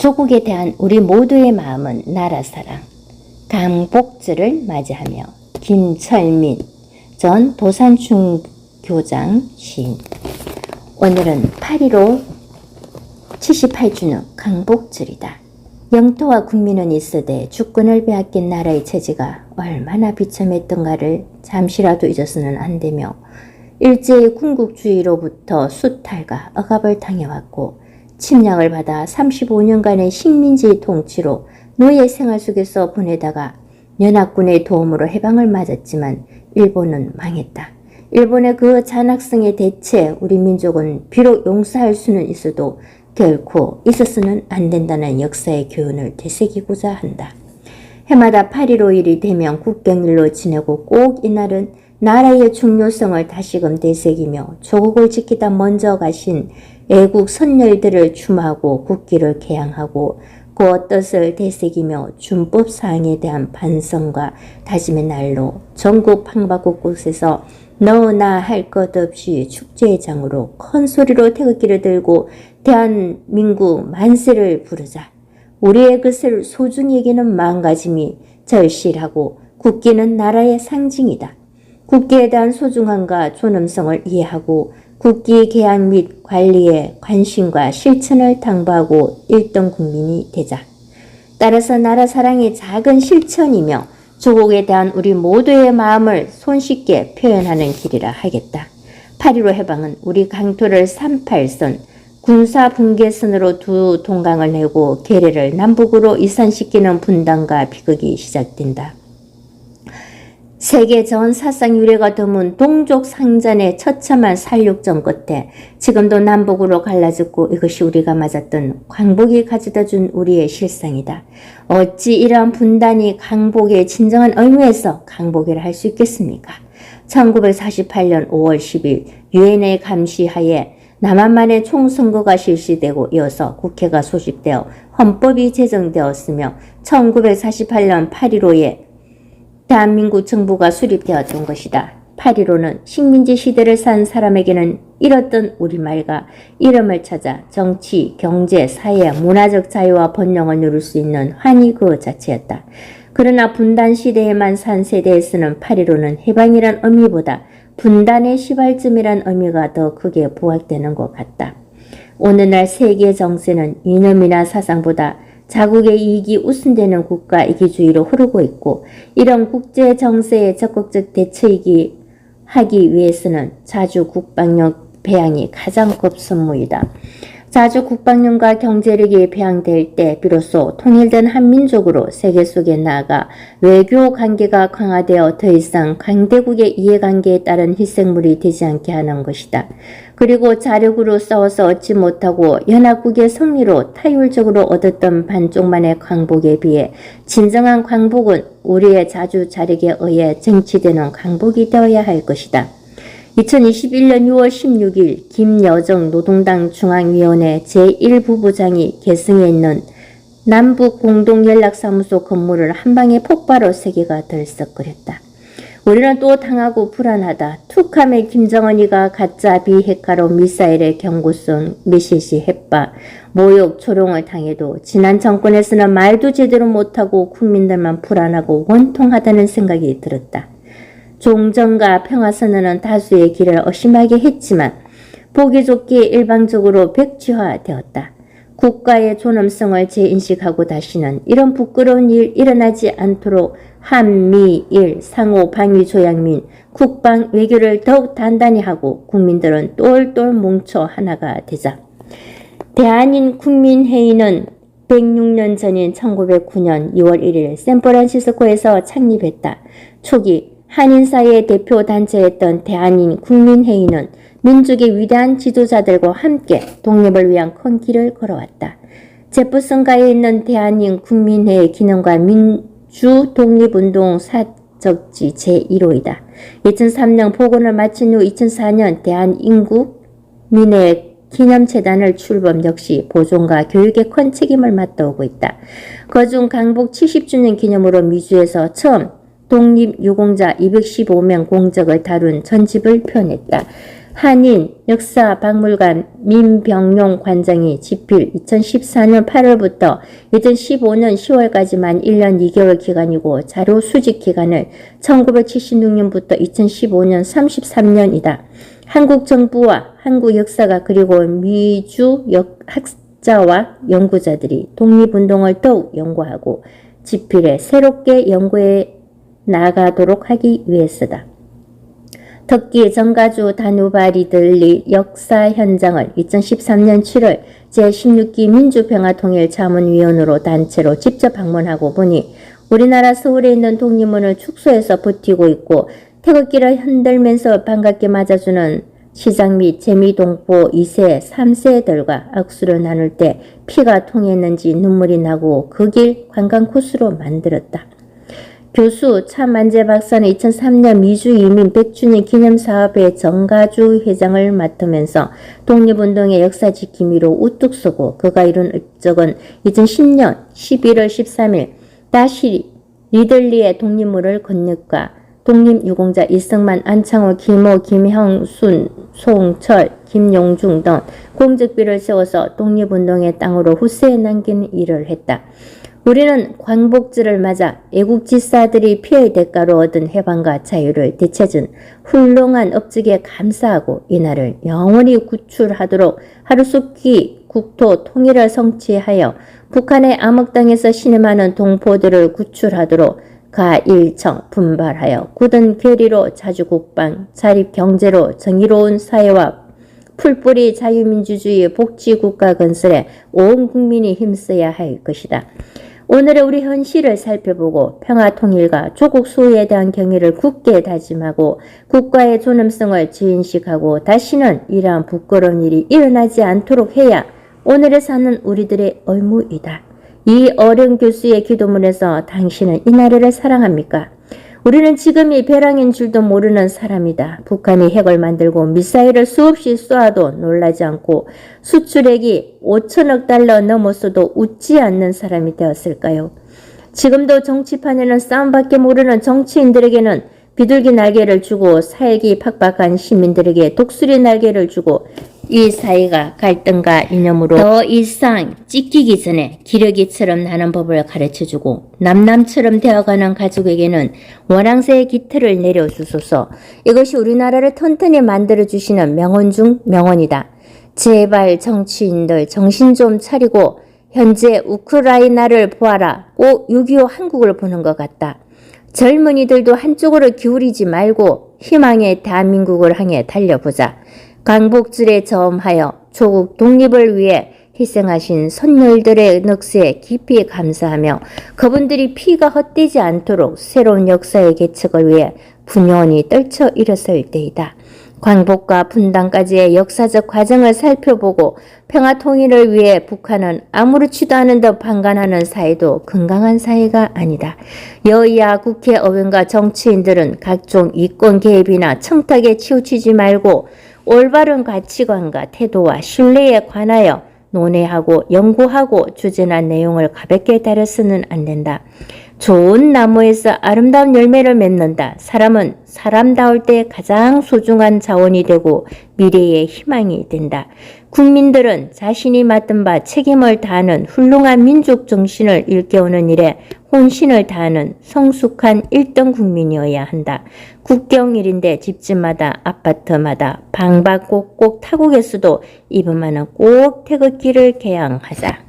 조국에 대한 우리 모두의 마음은 나라사랑, 강복절을 맞이하며 김철민 전 도산중교장 시인. 오늘은 8.15 78주년 강복절이다. 영토와 국민은 있으되 주권을 빼앗긴 나라의 체제가 얼마나 비참했던가를 잠시라도 잊어서는 안 되며 일제의 군국주의로부터 수탈과 억압을 당해왔고 침략을 받아 35년간의 식민지 통치로 노예 생활 속에서 보내다가 연합군의 도움으로 해방을 맞았지만 일본은 망했다. 일본의 그 잔악성에 대체 우리 민족은 비록 용서할 수는 있어도 결코 있어서는 안 된다는 역사의 교훈을 되새기고자 한다. 해마다 8.15일이 되면 국경일로 지내고 꼭 이날은 나라의 중요성을 다시금 되새기며 조국을 지키다 먼저 가신 애국 선열들을 추모하고 국기를 개양하고 그 뜻을 되새기며 준법사항에 대한 반성과 다짐의 날로 전국 방방곳곳에서 너나 할 것 없이 축제의 장으로 큰 소리로 태극기를 들고 대한민국 만세를 부르자. 우리의 것을 소중히 여기는 마음가짐이 절실하고 국기는 나라의 상징이다. 국기에 대한 소중함과 존엄성을 이해하고 국기 개양 및 관리에 관심과 실천을 당부하고 일등 국민이 되자. 따라서 나라 사랑의 작은 실천이며 조국에 대한 우리 모두의 마음을 손쉽게 표현하는 길이라 하겠다. 8.15 해방은 우리 강토를 38선, 군사 분계선으로 두 동강을 내고 계례를 남북으로 이산시키는 분단과 비극이 시작된다. 세계 전 사상 유례가 드문 동족 상잔의 처참한 살육전 끝에 지금도 남북으로 갈라졌고 이것이 우리가 맞았던 광복이 가져다준 우리의 실상이다. 어찌 이러한 분단이 강복의 진정한 의미에서 강복이라 할 수 있겠습니까? 1948년 5월 10일 유엔의 감시하에 남한만의 총선거가 실시되고 이어서 국회가 소집되어 헌법이 제정되었으며 1948년 8.15에 대한민국 정부가 수립되었던 것이다. 8.15는 식민지 시대를 산 사람에게는 잃었던 우리말과 이름을 찾아 정치, 경제, 사회, 문화적 자유와 번영을 누릴 수 있는 환희 그 자체였다. 그러나 분단 시대에만 산 세대에서는 8.15는 해방이란 의미보다 분단의 시발점이란 의미가 더 크게 부각되는 것 같다. 오늘날 세계 정세는 이념이나 사상보다 자국의 이익이 우선되는 국가 이기주의로 흐르고 있고 이런 국제 정세에 적극적 대처하기 위해서는 자주 국방력 배양이 가장 급선무이다. 자주 국방력과 경제력이 배양될 때 비로소 통일된 한민족으로 세계 속에 나아가 외교 관계가 강화되어 더 이상 강대국의 이해관계에 따른 희생물이 되지 않게 하는 것이다. 그리고 자력으로 싸워서 얻지 못하고 연합국의 승리로 타율적으로 얻었던 반쪽만의 광복에 비해 진정한 광복은 우리의 자주 자력에 의해 쟁취되는 광복이 되어야 할 것이다. 2021년 6월 16일 김여정 노동당 중앙위원회 제1부부장이 계승해 있는 남북공동연락사무소 건물을 한방에 폭발로 3개가 들썩거렸다. 우리는 또 당하고 불안하다. 툭하면 김정은이가 가짜 비핵화로 미사일의 경고성 메시지 해봐 모욕 조롱을 당해도 지난 정권에서는 말도 제대로 못하고 국민들만 불안하고 원통하다는 생각이 들었다. 종전과 평화선언은 다수의 길을 의심하게 했지만 보기 좋게 일방적으로 백지화되었다. 국가의 존엄성을 재인식하고 다시는 이런 부끄러운 일 일어나지 않도록 한미일 상호 방위 조약 및 국방 외교를 더욱 단단히 하고 국민들은 똘똘 뭉쳐 하나가 되자. 대한인 국민회의는 106년 전인 1909년 2월 1일 샌프란시스코에서 창립했다. 초기 한인사회의 대표 단체였던 대한인 국민회의는 민족의 위대한 지도자들과 함께 독립을 위한 큰 길을 걸어왔다. 제프슨가에 있는 대한인 국민회의 기능과 민주 독립운동 사적지 제1호이다. 2003년 복원을 마친 후 2004년 대한인국민회 기념재단을 출범 역시 보존과 교육에 큰 책임을 맡아오고 있다. 그중 강복 70주년 기념으로 미주에서 처음 독립유공자 215명 공적을 다룬 전집을 표현했다. 한인 역사박물관 민병용 관장이 집필 2014년 8월부터 2015년 10월까지만 1년 2개월 기간이고 자료 수집 기간을 1976년부터 2015년 33년이다. 한국 정부와 한국 역사가 그리고 미주 학자와 연구자들이 독립운동을 더욱 연구하고 집필에 새롭게 연구해 나가도록 하기 위해서다. 터키 정가주 다누바리들리 역사 현장을 2013년 7월 제16기 민주평화통일자문위원으로 단체로 직접 방문하고 보니 우리나라 서울에 있는 독립문을 축소해서 버티고 있고 태극기를 흔들면서 반갑게 맞아주는 시장 및 재미동포 2세, 3세들과 악수를 나눌 때 피가 통했는지 눈물이 나고 그 길 관광 코스로 만들었다. 교수 차만재 박사는 2003년 미주 이민 100주년 기념사업회 정가주 회장을 맡으면서 독립운동의 역사 지킴이로 우뚝 서고 그가 이룬 업적은 2010년 11월 13일 다시 리들리의 독립문을 건립과 독립유공자 이승만, 안창호, 김호, 김형순, 송철, 김용중 등 공적비를 세워서 독립운동의 땅으로 후세에 남기는 일을 했다. 우리는 광복절을 맞아 애국지사들이 피해의 대가로 얻은 해방과 자유를 되찾은 훌륭한 업적에 감사하고 이날을 영원히 구출하도록 하루속히 국토 통일을 성취하여 북한의 암흑당에서 신음하는 동포들을 구출하도록 가일청 분발하여 굳은 괴리로 자주국방, 자립경제로 정의로운 사회와 풀뿌리 자유민주주의 복지국가 건설에 온 국민이 힘써야 할 것이다. 오늘의 우리 현실을 살펴보고 평화통일과 조국 수호에 대한 경의를 굳게 다짐하고 국가의 존엄성을 재인식하고 다시는 이러한 부끄러운 일이 일어나지 않도록 해야 오늘에 사는 우리들의 의무이다. 이 어른 교수의 기도문에서 당신은 이 나라를 사랑합니까? 우리는 지금이 벼랑인 줄도 모르는 사람이다. 북한이 핵을 만들고 미사일을 수없이 쏘아도 놀라지 않고 수출액이 5천억 달러 넘었어도 웃지 않는 사람이 되었을까요? 지금도 정치판에는 싸움밖에 모르는 정치인들에게는 비둘기 날개를 주고 살기 팍팍한 시민들에게 독수리 날개를 주고 이 사이가 갈등과 이념으로 더 이상 찢기기 전에 기러기처럼 나는 법을 가르쳐주고 남남처럼 되어가는 가족에게는 원앙새의 기틀을 내려주소서. 이것이 우리나라를 튼튼히 만들어주시는 명언 중 명언이다. 제발 정치인들 정신 좀 차리고 현재 우크라이나를 보아라. 꼭 6.25 한국을 보는 것 같다. 젊은이들도 한쪽으로 기울이지 말고 희망의 대한민국을 향해 달려보자. 광복절에 저음하여 조국 독립을 위해 희생하신 선열들의 넋에 깊이 감사하며 그분들이 피가 헛되지 않도록 새로운 역사의 개척을 위해 분연히 떨쳐 일어설 때이다. 광복과 분단까지의 역사적 과정을 살펴보고 평화통일을 위해 북한은 아무렇지도 않은 듯 방관하는 사회도 건강한 사회가 아니다. 여야 국회의원과 정치인들은 각종 이권 개입이나 청탁에 치우치지 말고 올바른 가치관과 태도와 신뢰에 관하여 논의하고 연구하고 주제난 내용을 가볍게 다뤄서는 안 된다. 좋은 나무에서 아름다운 열매를 맺는다. 사람은 사람다울 때 가장 소중한 자원이 되고 미래의 희망이 된다. 국민들은 자신이 맡은 바 책임을 다하는 훌륭한 민족 정신을 일깨우는 일에 혼신을 다하는 성숙한 1등 국민이어야 한다. 국경일인데 집집마다 아파트마다 방방 꼭꼭 타국에서도 이번만은 꼭 태극기를 개양하자.